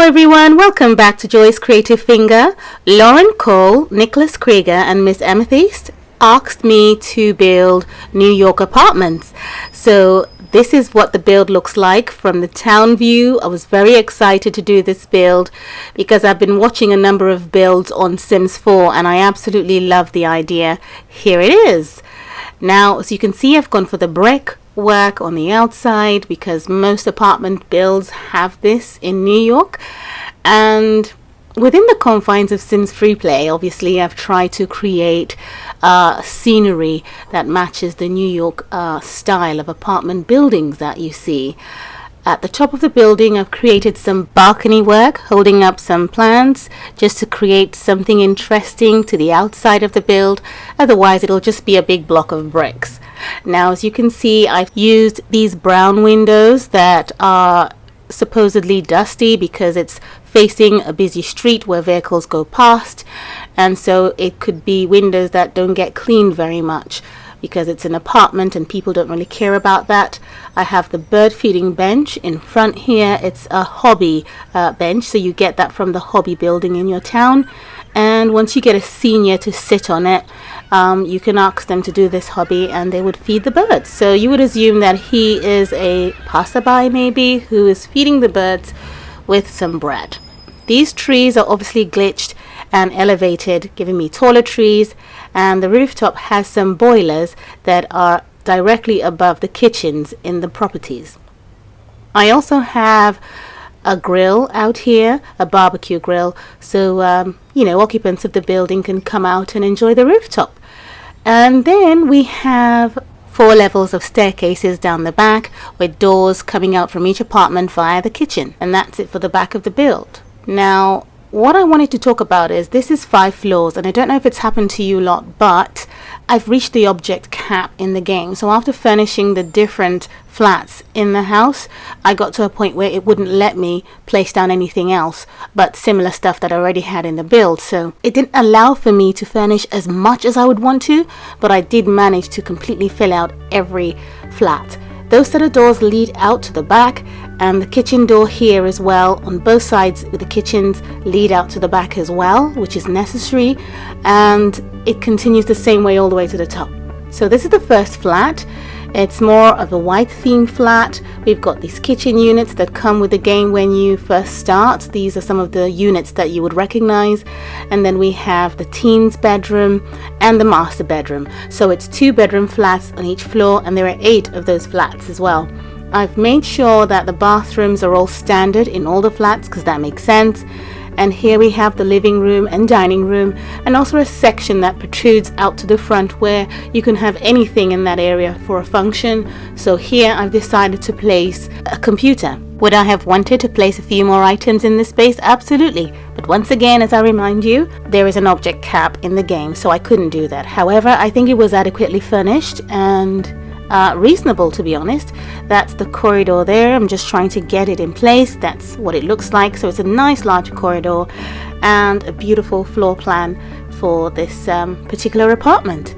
everyone, welcome back to Joy's Creative Finger. Lauren Cole, Niclas Krieger and Miss Amethyst asked me to build New York apartments. So this is what the build looks like from the town view. I was very excited to do this build because I've been watching a number of builds on Sims 4 and I absolutely love the idea. Here it is. Now, as you can see, I've gone for the brick work on the outside because most apartment builds have this in New York, and within the confines of Sims FreePlay, obviously I've tried to create scenery that matches the New York style of apartment buildings that you see. At the top of the building, I've created some balcony work, holding up some plants just to create something interesting to the outside of the build. Otherwise, it'll just be a big block of bricks. Now, as you can see, I've used these brown windows that are supposedly dusty because it's facing a busy street where vehicles go past. And so it could be windows that don't get cleaned very much, because it's an apartment and people don't really care about that. I have the bird feeding bench in front here. It's a hobby bench, so you get that from the hobby building in your town. And once you get a senior to sit on it, you can ask them to do this hobby and they would feed the birds. So you would assume that he is a passerby maybe who is feeding the birds with some bread. These trees are obviously glitched and elevated, giving me taller trees, and the rooftop has some boilers that are directly above the kitchens in the properties. I also have a grill out here, a barbecue grill, so occupants of the building can come out and enjoy the rooftop. And then we have 4 levels of staircases down the back with doors coming out from each apartment via the kitchen, and that's it for the back of the build. Now, what I wanted to talk about is this is 5 floors, and I don't know if it's happened to you lot, but I've reached the object cap in the game. So after furnishing the different flats in the house, I got to a point where it wouldn't let me place down anything else but similar stuff that I already had in the build. So it didn't allow for me to furnish as much as I would want to, but I did manage to completely fill out every flat. Those set of doors lead out to the back, and the kitchen door here as well on both sides with the kitchens lead out to the back as well, which is necessary, and it continues the same way all the way to the top. So this is the first flat. It's more of a white theme flat. We've got these kitchen units that come with the game when you first start. These are some of the units that you would recognize. And then we have the teens bedroom and the master bedroom. So it's 2 bedroom flats on each floor, and there are 8 of those flats as well. I've made sure that the bathrooms are all standard in all the flats because that makes sense. And here we have the living room and dining room, and also a section that protrudes out to the front where you can have anything in that area for a function. So here I've decided to place a computer. Would I have wanted to place a few more items in this space? Absolutely. But once again, as I remind you, there is an object cap in the game, so I couldn't do that. However, I think it was adequately furnished and reasonable, to be honest. That's the corridor there. I'm just trying to get it in place. That's what it looks like. So it's a nice large corridor and a beautiful floor plan for this particular apartment.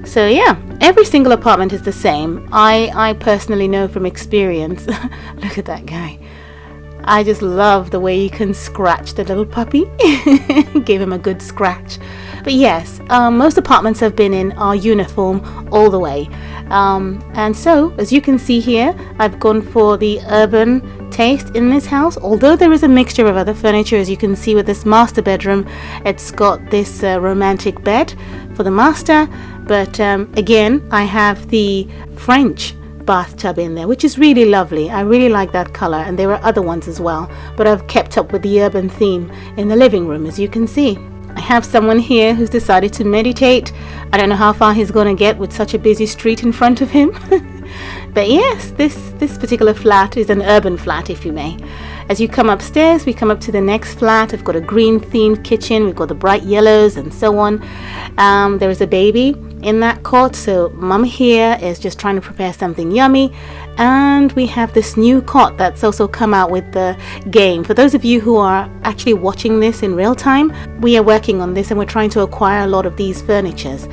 So yeah, every single apartment is the same. I personally know from experience. Look at that guy. I just love the way you can scratch the little puppy. Give him a good scratch. But yes, most apartments have been in our uniform all the way. And so, as you can see here, I've gone for the urban taste in this house. Although there is a mixture of other furniture, as you can see with this master bedroom, it's got this romantic bed for the master. But again, I have the French bathtub in there, which is really lovely. I really like that color, and there are other ones as well, but I've kept up with the urban theme in the living room, as you can see. I have someone here who's decided to meditate. I don't know how far he's going to get with such a busy street in front of him. But yes, this particular flat is an urban flat, if you may. As you come upstairs, we come up to the next flat. I've got a green themed kitchen. We've got the bright yellows and so on. There is a baby in that cot, so mum here is just trying to prepare something yummy. And we have this new cot that's also come out with the game. For those of you who are actually watching this in real time, we are working on this and we're trying to acquire a lot of these furnitures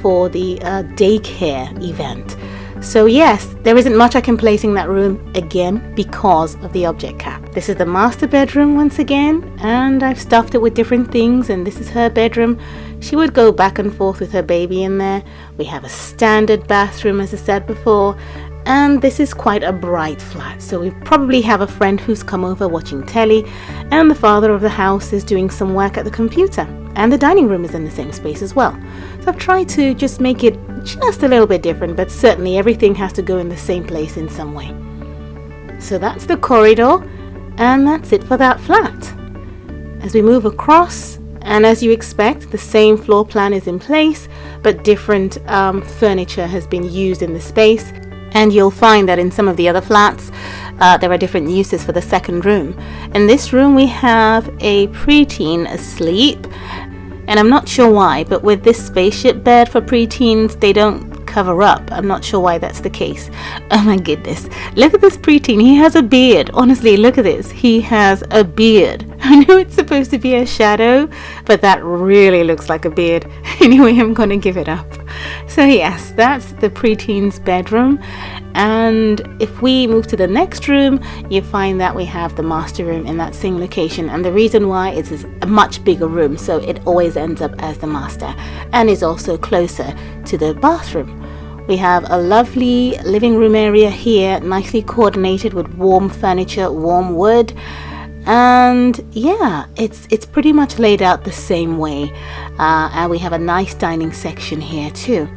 for the daycare event. So yes, there isn't much I can place in that room again because of the object cap. This is the master bedroom once again, and I've stuffed it with different things, and this is her bedroom. She would go back and forth with her baby in there. We have a standard bathroom, as I said before, and this is quite a bright flat, so we probably have a friend who's come over watching telly, and the father of the house is doing some work at the computer, and the dining room is in the same space as well. So I've tried to just make it just a little bit different, but certainly everything has to go in the same place in some way. So that's the corridor, and that's it for that flat. As we move across, and as you expect, the same floor plan is in place, but different furniture has been used in the space. And you'll find that in some of the other flats, there are different uses for the second room. In this room, we have a preteen asleep. And I'm not sure why, but with this spaceship bed for preteens, they don't cover up. I'm not sure why that's the case. Oh my goodness. Look at this preteen. He has a beard. Honestly, look at this. He has a beard. I know it's supposed to be a shadow, but that really looks like a beard. Anyway, I'm going to give it up. So yes, that's the preteen's bedroom. And if we move to the next room, you find that we have the master room in that same location. And the reason why is a much bigger room, so it always ends up as the master and is also closer to the bathroom. We have a lovely living room area here, nicely coordinated with warm furniture, warm wood. And yeah, it's pretty much laid out the same way. And we have a nice dining section here too.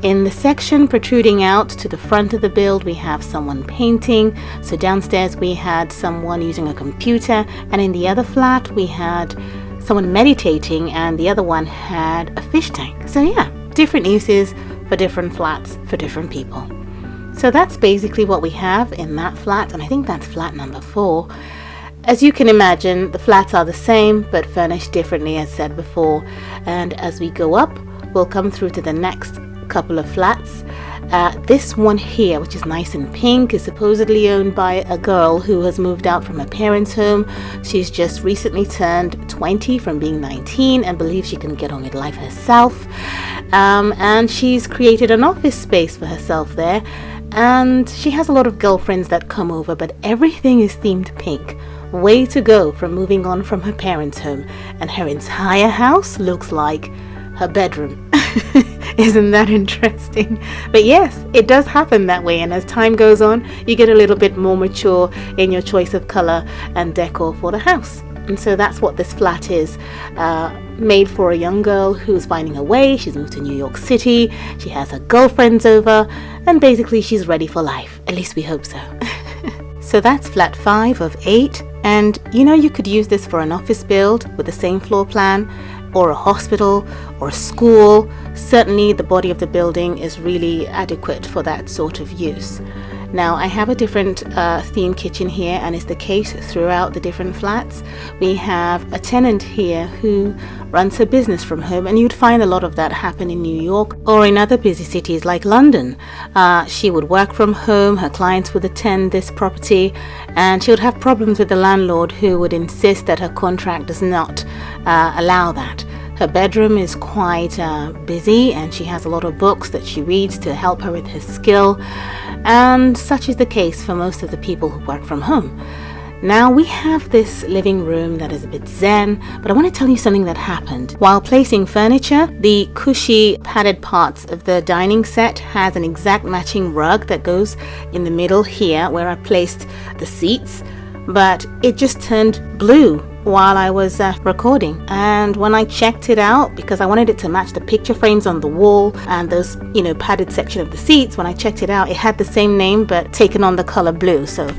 In the section protruding out to the front of the build, we have someone painting. So downstairs we had someone using a computer, and in the other flat we had someone meditating, and the other one had a fish tank. So yeah, different uses for different flats for different people. So that's basically what we have in that flat, and I think that's flat number 4. As you can imagine, the flats are the same but furnished differently, as said before. And as we go up, we'll come through to the next couple of flats. This one here, which is nice and pink, is supposedly owned by a girl who has moved out from her parents' home. She's just recently turned 20 from being 19 and believes she can get on with life herself. And she's created an office space for herself there. And she has a lot of girlfriends that come over, but everything is themed pink. Way to go from moving on from her parents' home. And her entire house looks like her bedroom. Isn't that interesting? But yes, it does happen that way, and as time goes on, you get a little bit more mature in your choice of color and decor for the house. And so that's what this flat is, made for a young girl who's finding her way. She's moved to New York City, she has her girlfriends over, and basically she's ready for life. At least we hope so. So that's flat 5 of 8, and you could use this for an office build with the same floor plan, or a hospital, or a school. Certainly the body of the building is really adequate for that sort of use. Now I have a different theme kitchen here, and it's the case throughout the different flats. We have a tenant here who runs her business from home, and you'd find a lot of that happen in New York or in other busy cities like London. She would work from home, her clients would attend this property, and she would have problems with the landlord who would insist that her contract does not allow that. Her bedroom is quite busy, and she has a lot of books that she reads to help her with her skill, and such is the case for most of the people who work from home. Now we have this living room that is a bit zen, but I want to tell you something that happened. While placing furniture, the cushy padded parts of the dining set has an exact matching rug that goes in the middle here where I placed the seats, but it just turned blue while I was recording. And when I checked it out, because I wanted it to match the picture frames on the wall and those padded section of the seats, when I checked it out, it had the same name but taken on the color blue. So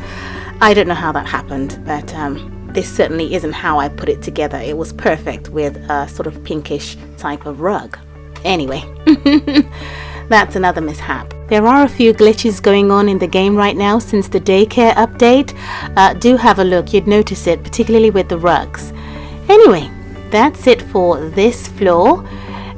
I don't know how that happened, but this certainly isn't how I put it together. It was perfect with a sort of pinkish type of rug. Anyway, that's another mishap. There are a few glitches going on in the game right now since the daycare update. Do have a look, you'd notice it, particularly with the rugs. Anyway, that's it for this floor.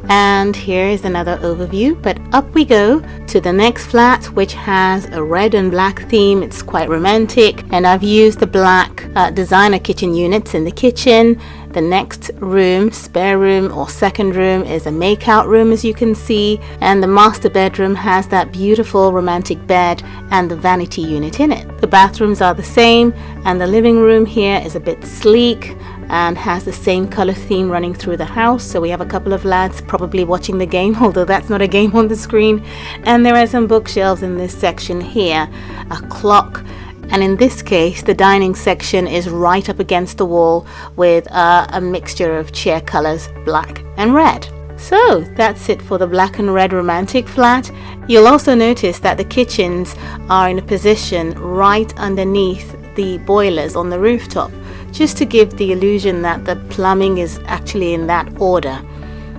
And here is another overview, but up we go to the next flat, which has a red and black theme. It's quite romantic, and I've used the black designer kitchen units in the kitchen. The next room, spare room or second room, is a make-out room, as you can see, and the master bedroom has that beautiful romantic bed and the vanity unit in it. The bathrooms are the same, and the living room here is a bit sleek and has the same color theme running through the house. So we have a couple of lads probably watching the game, although that's not a game on the screen. And there are some bookshelves in this section here, a clock, and in this case the dining section is right up against the wall with a mixture of chair colors, black and red. So that's it for the black and red romantic flat. You'll also notice that the kitchens are in a position right underneath the boilers on the rooftop, just to give the illusion that the plumbing is actually in that order.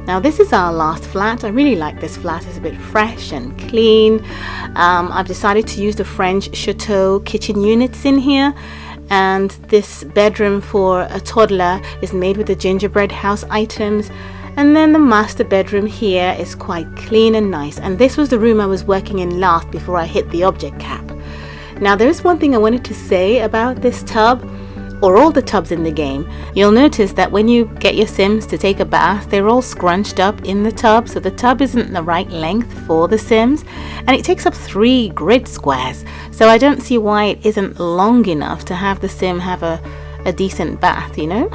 Now this is our last flat. I really like this flat. It's a bit fresh and clean. I've decided to use the French Chateau kitchen units in here, and this bedroom for a toddler is made with the gingerbread house items. And then the master bedroom here is quite clean and nice, and this was the room I was working in last before I hit the object cap. Now there is one thing I wanted to say about this tub, or all the tubs in the game. You'll notice that when you get your Sims to take a bath, they're all scrunched up in the tub, so the tub isn't the right length for the Sims, and it takes up 3 grid squares, so I don't see why it isn't long enough to have the Sim have a decent bath, you know.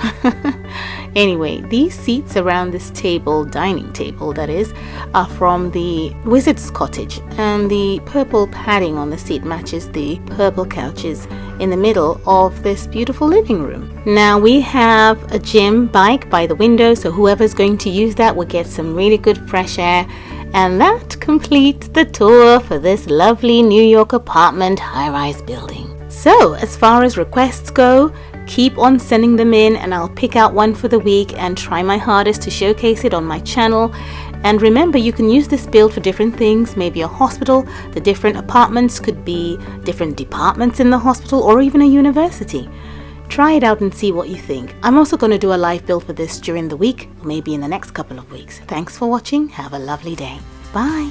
Anyway, these seats around this table, dining table that is, are from the Wizard's Cottage, and the purple padding on the seat matches the purple couches in the middle of this beautiful living room. Now we have a gym bike by the window, so whoever's going to use that will get some really good fresh air. And that completes the tour for this lovely New York apartment high-rise building. So as far as requests go, keep on sending them in, and I'll pick out one for the week and try my hardest to showcase it on my channel. And remember, you can use this build for different things, maybe a hospital. The different apartments could be different departments in the hospital, or even a university. Try it out and see what you think. I'm also going to do a live build for this during the week, or maybe in the next couple of weeks. Thanks for watching. Have a lovely day. Bye.